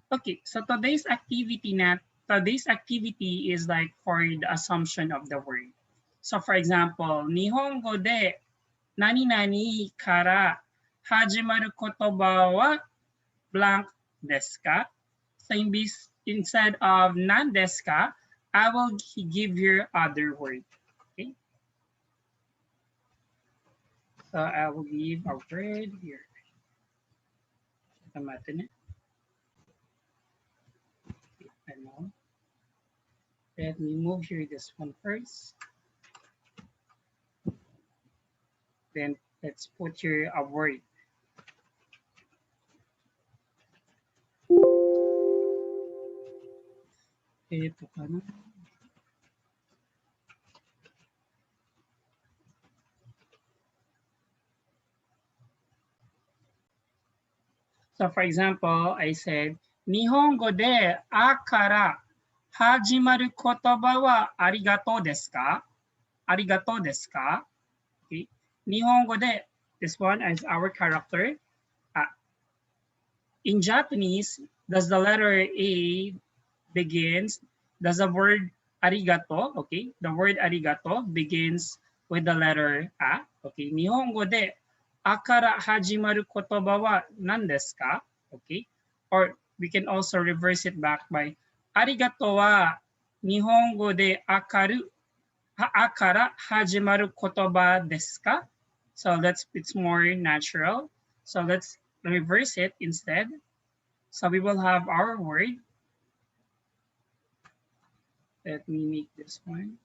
Okay, so today's activity is like for the assumption of the word. So for example, Nihongo de nani nani kara hajimaru kotoba wa blank desu ka? So instead of nan desu ka, I will give you other word. Okay, so I will give a word here. Let me move here this one first. Then let's put here a word. Ito ka na. So for example, I said, Nihongo de a kara hajimaru kotoba wa arigato desu ka? Arigato desu ka? Okay. Nihongo de, this one is our character. Uh, in Japanese, does the letter A begins, does the word arigato, okay? The word arigato begins with the letter A. Okay. Nihongo de a kara hajimaru kotoba wa nan desu ka? Okay. Or we can also reverse it back by arigato wa nihongo de a kara hajimaru kotoba desu ka? So it's more natural. So let's reverse it instead. So we will have our word. Let me make this one.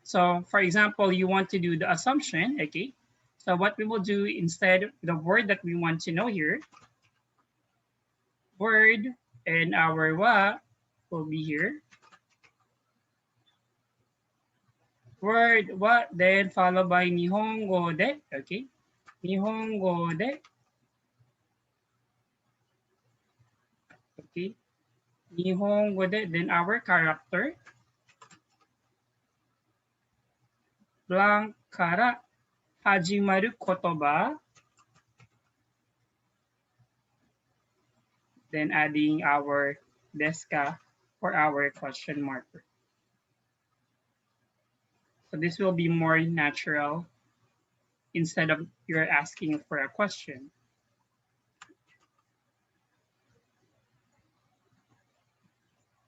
So for example, you want to do the assumption, okay? So what we will do instead, the word that we want to know here, word and our wa will be here. Word wa, then followed by nihongo de, okay? Nihongo de, okay? Nihongo de, then our character, blank kara hajimaru kotoba, then adding our deska for our question marker. So this will be more natural instead of you're asking for a question.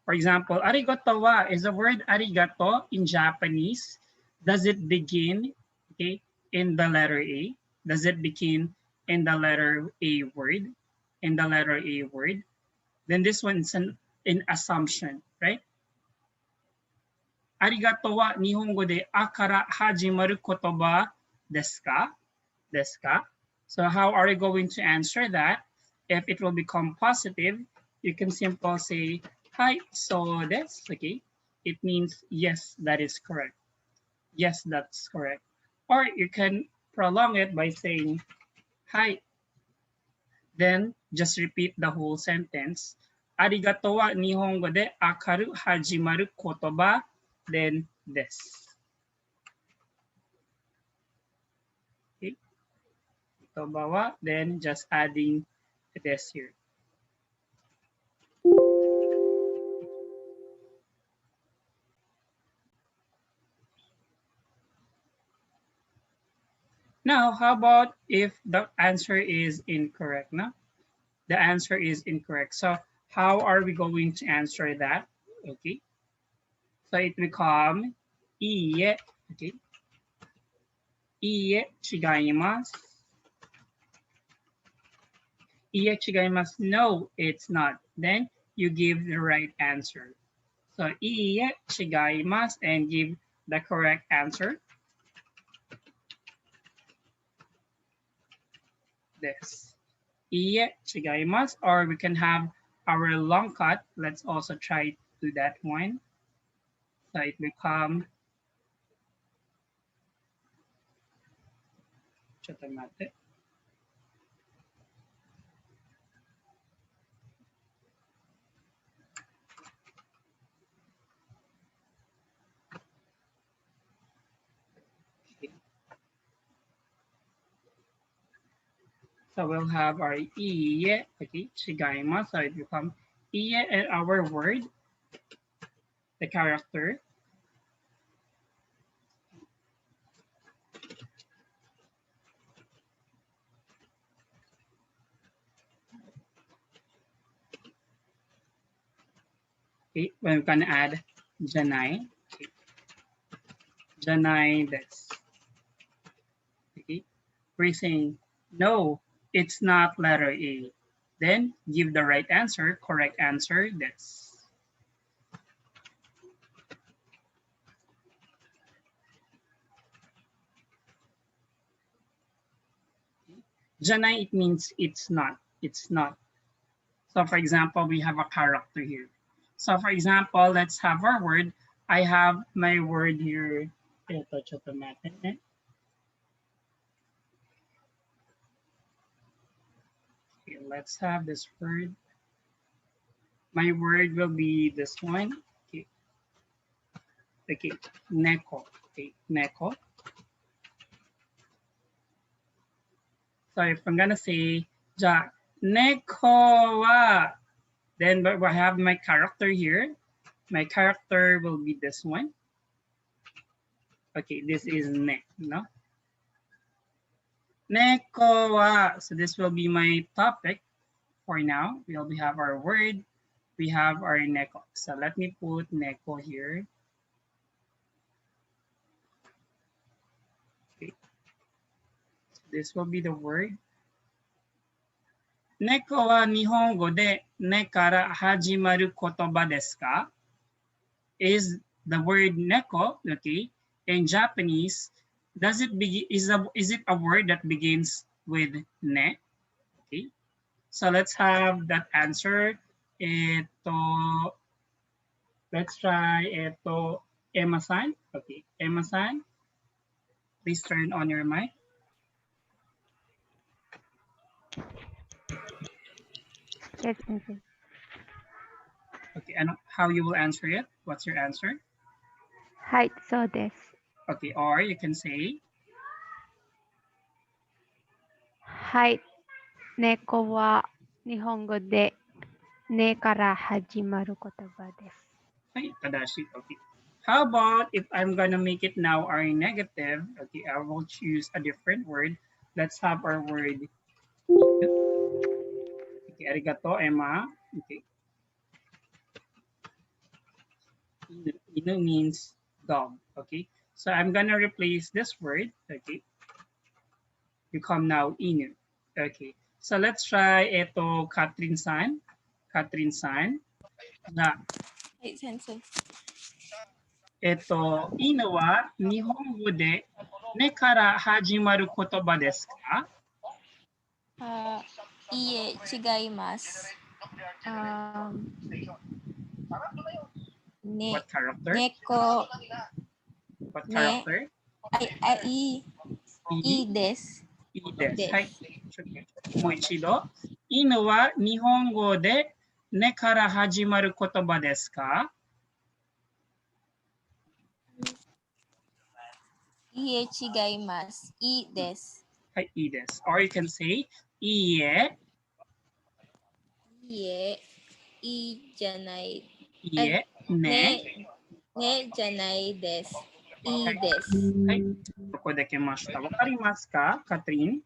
For example, arigato wa is the word arigato in Japanese. Does it begin, okay, in the letter A? Does it begin in the letter A word? In the letter A word? Then this one is an assumption, right? Arigato wa nihongo de a kara hajimaru kotoba desu ka? Desu ka? So how are you going to answer that? If it will become positive, you can simply say, hi, so that's okay. It means yes, that is correct. Yes, that's correct. Or you can prolong it by saying, hi, then just repeat the whole sentence. Arigato wa nihongo de akaru hajimaru kotoba, then desu. Okay. Kotoba wa, then just adding this here. Now, how about if the answer is incorrect? No? The answer is incorrect. So how are we going to answer that? Okay. So it become iie. Okay. Iie chigaimasu. Iie chigaimasu. No, it's not. Then you give the right answer. So iie chigaimasu and give the correct answer. This. Iie chigaimasu. Or we can have our long cut. Let's also try to do that one. So it become Chatamate. So we'll have our iie, okay, chigaimasu. So it becomes iie and our word, the character. Okay, we're gonna add janai. Okay. Janai this. Okay. We're saying no, it's not letter A. Then give the right answer, correct answer this. Janai, it means it's not. It's not. So for example, we have a character here. So for example, let's have our word. I have my word here. Ito, choto natin. Okay, let's have this word. My word will be this one. Okay, okay, neko. Okay, neko. So if I'm gonna say, ja, neko wa, then I have my character here. My character will be this one. Okay, this is ne, no? Neko wa. So this will be my topic for now. We have our word. We have our neko. So let me put neko here. Okay. This will be the word. Neko wa nihongo de ne kara hajimaru kotoba desu ka? Is the word neko, okay, in Japanese, does it begin, is it a word that begins with ne? Okay. So let's have that answer. Ito, let's try ito, Emma-san. Okay, Emma-san, please turn on your mic. Yes, sensei. Okay, and how you will answer it? What's your answer? Hi, so desu. Okay, or you can say, Hi, neko wa nihongo de ne kara hajimaru kotoba desu. hi, Tadashi. Okay. How about if I'm gonna make it now our negative? Okay, I will choose a different word. Let's have our word. Okay, arigato, Emma. Okay, inu, inu means dog. Okay, so I'm gonna replace this word. Okay, become now inu. Okay, so let's try ito, Catherine-san. Catherine-san. Na, はい、先生。inu wa nihongo de ne kara hajimaru kotoba desu ka? いいえ、違います。ね、 What character? 猫、 What ね、 character? いいです。いいです。です。はい。もう一度。犬は日本語でねから始まる言葉ですか？いいえ、違います。いいです。はい、いいです。Or you can say, いいえ、いいえ、いいじゃない。いいえ、ね。ねじゃないです。いいです。はい。ここできました。わかりますか、カトリン？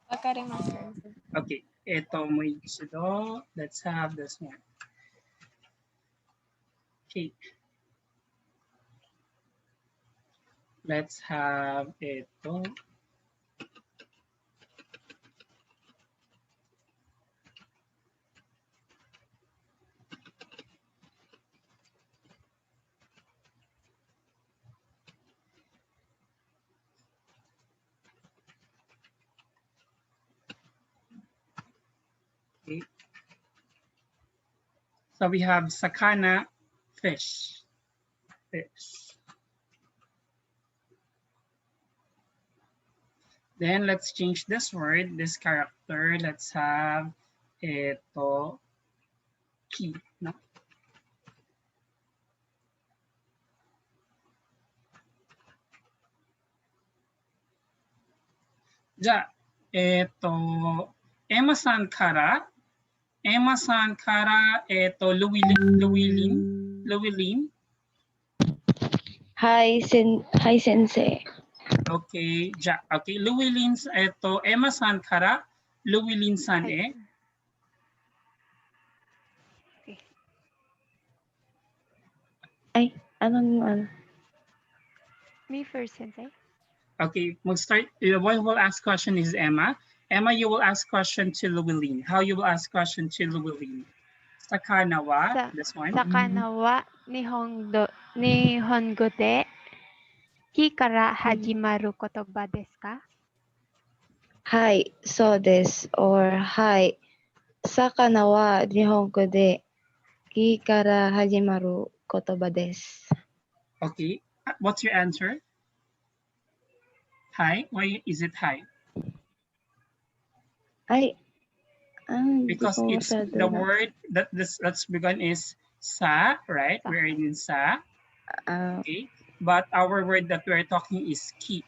わかります、先生。 OK。もう一度。Let's have this one. OK。Let's have Okay. So we have sakana, fish. Fish. Then let's change this word, this character. Let's have ito, ki. No? Ja, Emma-san kara, Llewellyn. Hi, Sensei. Okay, okay, Llewellyn, Emma-san kara, Llewellyn-san はい e. Okay. Ay, ano? Me first, Sensei. Okay, we'll start. The one who will ask question is Emma. Emma, you will ask question to Llewellyn. How you will ask question to Llewellyn? Sakana wa, Sa this one. 魚は日本語できから始まる言葉ですか？ Hi, so this or hi. Sakana wa Nihongo de ki kara hajimaru kotoba desu. Okay, what's your answer? Hi, why is it hi? Ay, hindi Because ko it's masyado the na. word that that's begun is sa, right? Sa. We're in sa. Ah, Okay, but our word that we're talking is ki.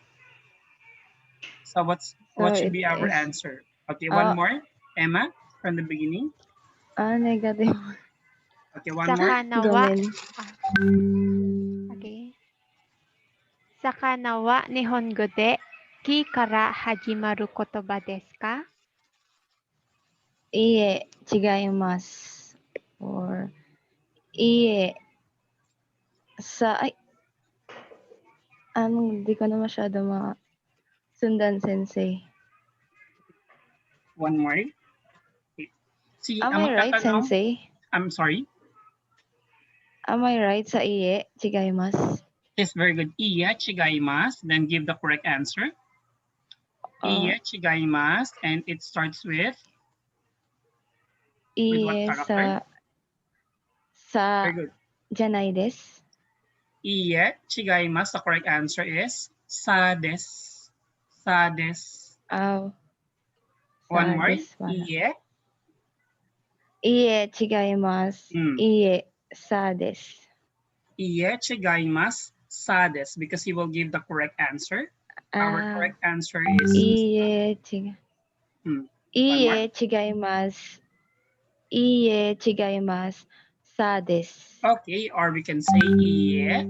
So what so should it be our is answer? Okay, one Ah. more. Emma, from the beginning. negative. Okay, one more. 魚は Gomen. Okay. 魚は日本語できから始まる言葉ですか？ Iie, chigaimasu. Or iie, ay, di ko na masyado sundan, Sensei. One more. Okay. See, Am I right, Sensei? I'm sorry. Am I right sa iie, chigaimasu? Yes, very good. Iye chigaimasu. Then give the correct answer. Iye chigaimasu. And it starts with what Iie character? sa Very good. janai desu. Iye chigaimasu. The correct answer is sa desu. Sa desu. One more. Iye. Iie, chigaimasu. Iie, sa desu. Iye chigaimasu. Sa desu. Because he will give the correct answer. Our correct answer is Iie, chigaimasu. Iie, chigaimasu. Sa desu. okay, or we can say iye.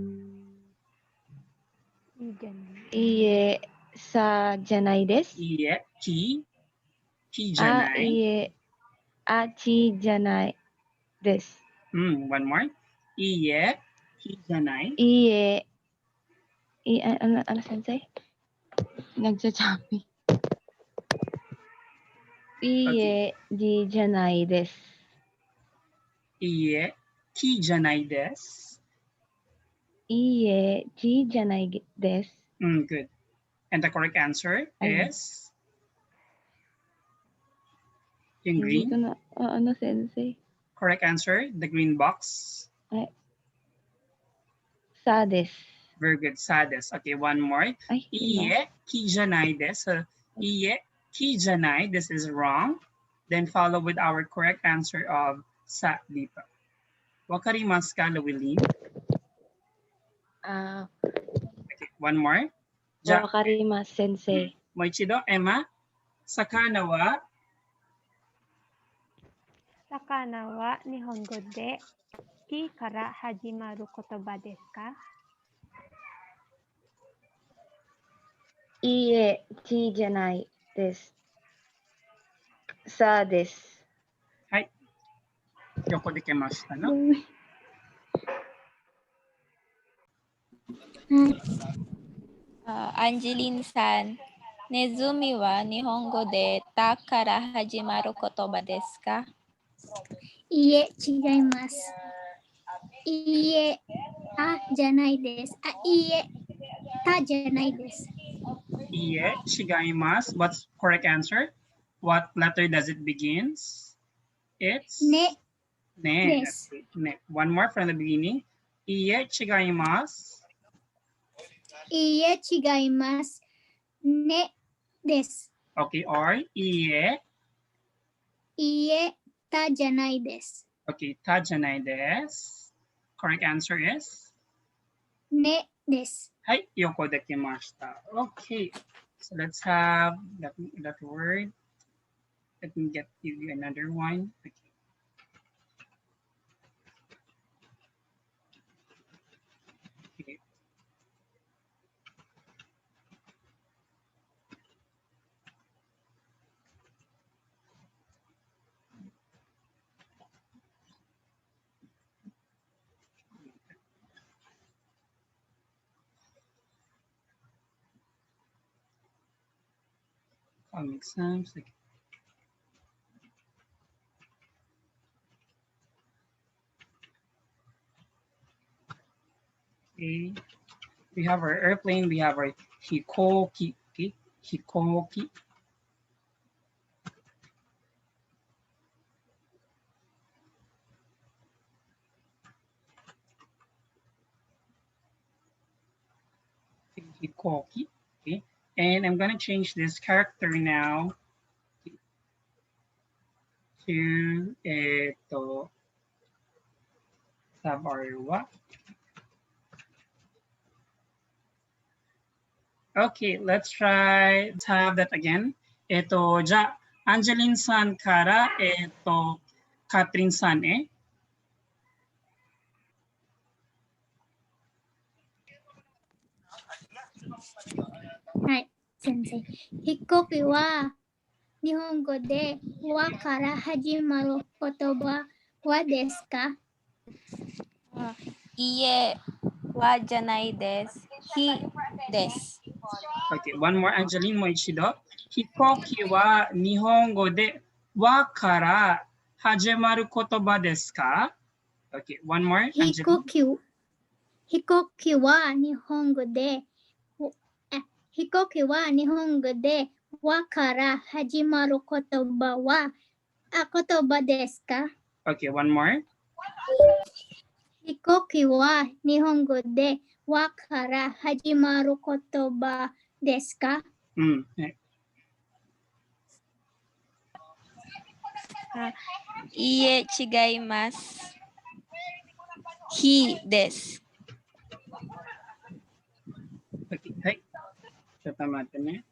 Iie, sa janai desu. Iye ki janai. Iie, chi janai desu. One more. Iye ki janai. Iie, ano Sensei? Nagsasabi. Iie, ji janai desu. Iye ki janai desu. Iie, ji janai desu. Good. And the correct answer is in Hindi green. ko na, ano Sensei? Correct answer, the green box. Sa desu. Very good. Sa desu. Okay, one more. Iye ki janai desu. Iye ki janai. This is wrong. Then follow with our correct answer of sa dito. Wakarimasu ka, Llewellyn? Okay, one more. Wakarimasu, Sensei. Moichido, Emma. Sakana wa? 魚は日本語できから始まる言葉ですか？ Iie, chi janai desu. Sa desu. はい。よくできましたな。Angeline-san, Nezumi wa Nihongo de ta kara hajimaru kotoba desu ka? Iie, chigaimasu. Iie, ta janai desu. Iie, ta janai desu. Iye, chigaimasu. What's correct answer? What letter does it begins? It's Ne. Ne. Yes. Ne. One more from the beginning. Iye, chigaimasu. Iie, chigaimasu. Ne desu. Okay, or iye. Iie, ta janai desu. Okay, ta janai desu. Correct answer is? Ne desu. はい、よくできました。Okay. So let's have that word. Let me give you another one. Okay. Okay. Comic Sans. Okay. Okay. We have our airplane. We have our hikoki. Okay. Hikoki. Hikoki. Okay. And I'm gonna change this character now to have our what? Okay, let's have that again. じゃあ、アンジェリンさんから、カトリンさんへ。はい、先生。飛行機は日本語で和から始まる言葉はですか？いいえ、わじゃないです。ひです。Okay, one more, Angeline, もう一度。飛行機は日本語で和から始まる言葉ですか？ Okay, one more, 飛行 Angeline. 機は日本語で飛行機は日本語で和から始まる言葉ですか？ Okay, one more. 飛行機は日本語で和から始まる言葉ですか？いいえ、違います。ひです。Okay, はい。ちょっと待ってね。